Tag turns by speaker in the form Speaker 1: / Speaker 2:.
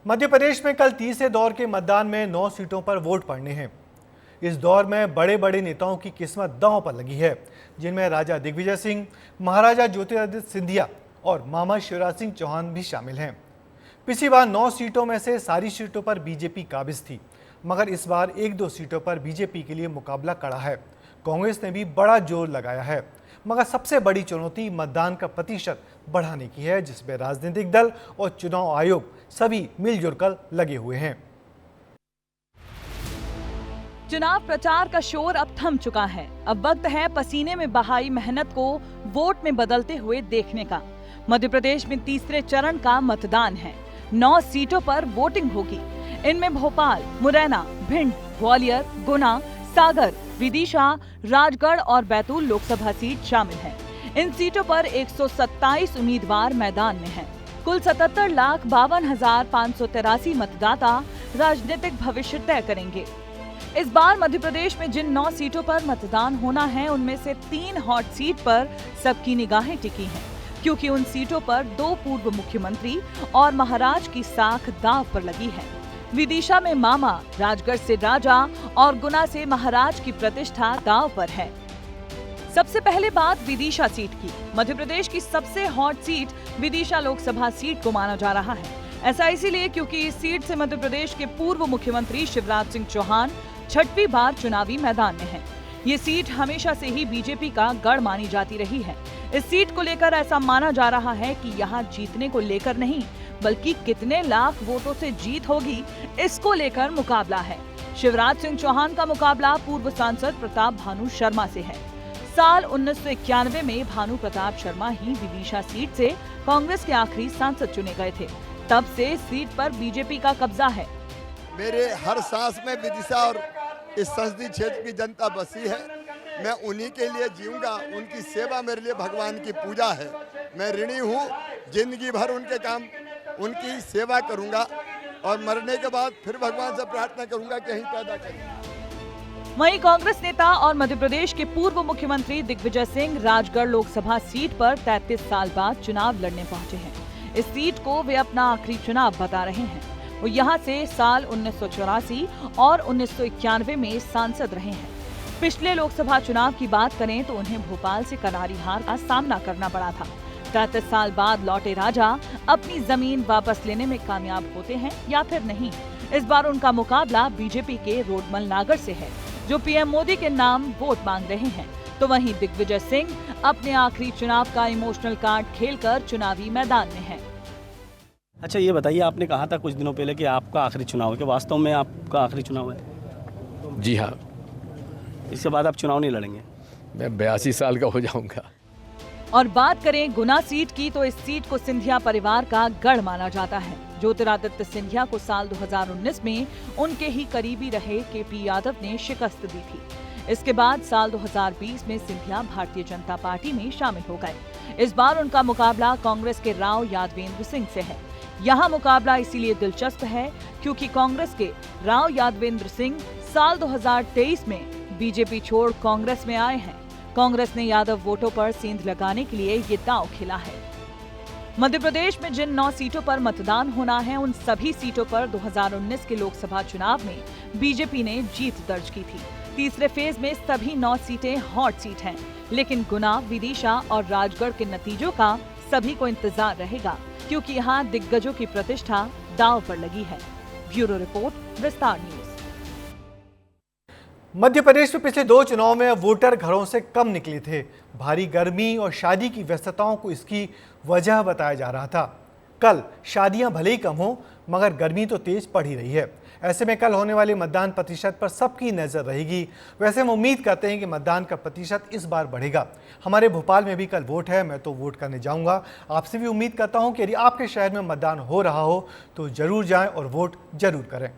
Speaker 1: मध्य प्रदेश में कल तीसरे दौर के मतदान में 9 सीटों पर वोट पड़ने हैं। इस दौर में बड़े बड़े नेताओं की किस्मत दांव पर लगी है, जिनमें राजा दिग्विजय सिंह, महाराजा ज्योतिरादित्य सिंधिया और मामा शिवराज सिंह चौहान भी शामिल हैं। पिछली बार 9 सीटों में से सारी सीटों पर बीजेपी काबिज थी, मगर इस बार 1-2 सीटों पर बीजेपी के लिए मुकाबला कड़ा है। कांग्रेस ने भी बड़ा जोर लगाया है, मगर सबसे बड़ी चुनौती मतदान का प्रतिशत बढ़ाने की है, जिसमें राजनीतिक दल और चुनाव आयोग सभी मिलजुल कर लगे हुए हैं।
Speaker 2: चुनाव प्रचार का शोर अब थम चुका है। अब वक्त है पसीने में बहाई मेहनत को वोट में बदलते हुए देखने का। मध्य प्रदेश में तीसरे चरण का मतदान है। 9 सीटों पर वोटिंग होगी। इनमें भोपाल, मुरैना, भिंड, ग्वालियर, गुना, सागर, विदिशा, राजगढ़ और बैतूल लोकसभा सीट शामिल है। इन सीटों पर 127 उम्मीदवार मैदान में हैं। कुल 77,52,583 मतदाता राजनीतिक भविष्य तय करेंगे। इस बार मध्य प्रदेश में जिन 9 सीटों पर मतदान होना है, उनमें से 3 हॉट सीट पर सबकी निगाहें टिकी हैं, क्योंकि उन सीटों पर 2 पूर्व मुख्यमंत्री और महाराज की साख दांव पर लगी है। विदिशा में मामा, राजगढ़ से राजा और गुना से महाराज की प्रतिष्ठा दांव पर है। सबसे पहले बात विदिशा सीट की। मध्य प्रदेश की सबसे hot seat Vidisha Lok Sabha seat को माना जा रहा है। ऐसा इसीलिए क्योंकि इस सीट से मध्य प्रदेश के पूर्व मुख्यमंत्री शिवराज सिंह चौहान 6वीं बार चुनावी मैदान में हैं। ये सीट हमेशा से ही बीजेपी का गढ़ मानी जाती रही है। इस सीट को लेकर ऐसा माना जा रहा है कि यहाँ जीतने को लेकर नहीं, बल्कि कितने लाख वोटों से जीत होगी, इसको लेकर मुकाबला है। शिवराज सिंह चौहान का मुकाबला पूर्व सांसद प्रताप भानु शर्मा से है। साल 1991 में भानु प्रताप शर्मा ही विदिशा सीट से कांग्रेस के आखिरी सांसद चुने गए थे। तब से इस सीट पर बीजेपी का कब्जा है।
Speaker 3: मेरे हर सांस में विदिशा और इस संसदीय क्षेत्र की जनता बसी है। मैं उन्हीं के लिए जीऊंगा। उनकी सेवा मेरे लिए भगवान की पूजा है। मैं ऋणी हूँ। जिंदगी भर उनके काम, उनकी सेवा करूंगा और मरने के बाद फिर भगवान से प्रार्थना करूंगा कि यहीं पैदा करें।
Speaker 2: वहीं कांग्रेस नेता और मध्य प्रदेश के पूर्व मुख्यमंत्री दिग्विजय सिंह राजगढ़ लोकसभा सीट पर 33 साल बाद चुनाव लड़ने पहुंचे हैं। इस सीट को वे अपना आखिरी चुनाव बता रहे हैं। वो यहाँ से साल 1984 और 1991 में सांसद रहे हैं। पिछले लोकसभा चुनाव की बात करें तो उन्हें भोपाल से करारी हार का सामना करना पड़ा था। 33 साल बाद लौटे राजा अपनी जमीन वापस लेने में कामयाब होते हैं या फिर नहीं। इस बार उनका मुकाबला बीजेपी के रोडमल नागर से है, जो पीएम मोदी के नाम वोट मांग रहे हैं। तो वहीं दिग्विजय सिंह अपने आखिरी चुनाव का इमोशनल कार्ड खेलकर चुनावी मैदान में हैं।
Speaker 4: अच्छा, ये बताइए, आपने कहा था कुछ दिनों पहले कि आपका आखिरी चुनाव है, कि वास्तव में आपका आखिरी चुनाव है?
Speaker 5: जी हाँ।
Speaker 4: इसके बाद आप चुनाव नहीं लड़ेंगे?
Speaker 5: मैं 82 साल का हो जाऊंगा।
Speaker 2: और बात करें गुना सीट की, तो इस सीट को सिंधिया परिवार का गढ़ माना जाता है। ज्योतिरादित्य सिंधिया को साल 2019 में उनके ही करीबी रहे केपी यादव ने शिकस्त दी थी। इसके बाद साल 2020 में सिंधिया भारतीय जनता पार्टी में शामिल हो गए। इस बार उनका मुकाबला कांग्रेस के राव यादवेंद्र सिंह से है। यहाँ मुकाबला इसीलिए दिलचस्प है क्योंकि कांग्रेस के राव यादवेंद्र सिंह साल 2023 में बीजेपी छोड़ कांग्रेस में आए हैं। कांग्रेस ने यादव वोटों पर सेंध लगाने के लिए ये दांव खेला है। मध्य प्रदेश में जिन 9 सीटों पर मतदान होना है, उन सभी सीटों पर 2019 के लोकसभा चुनाव में बीजेपी ने जीत दर्ज की थी। तीसरे फेज में सभी 9 सीटें हॉट सीट हैं, लेकिन गुना, विदिशा और राजगढ़ के नतीजों का सभी को इंतजार रहेगा, क्योंकि यहाँ दिग्गजों की प्रतिष्ठा दांव पर लगी है। ब्यूरो रिपोर्ट, विस्तार न्यूज।
Speaker 1: मध्य प्रदेश में पिछले 2 चुनाव में वोटर घरों से कम निकले थे। भारी गर्मी और शादी की व्यस्तताओं को इसकी वजह बताया जा रहा था। कल शादियां भले ही कम हो, मगर गर्मी तो तेज पड़ ही रही है। ऐसे में कल होने वाले मतदान प्रतिशत पर सबकी नज़र रहेगी। वैसे हम उम्मीद करते हैं कि मतदान का प्रतिशत इस बार बढ़ेगा। हमारे भोपाल में भी कल वोट है, मैं तो वोट करने जाऊंगा। आपसे भी उम्मीद करता हूं कि यदि आपके शहर में मतदान हो रहा हो तो जरूर जाएं और वोट जरूर करें।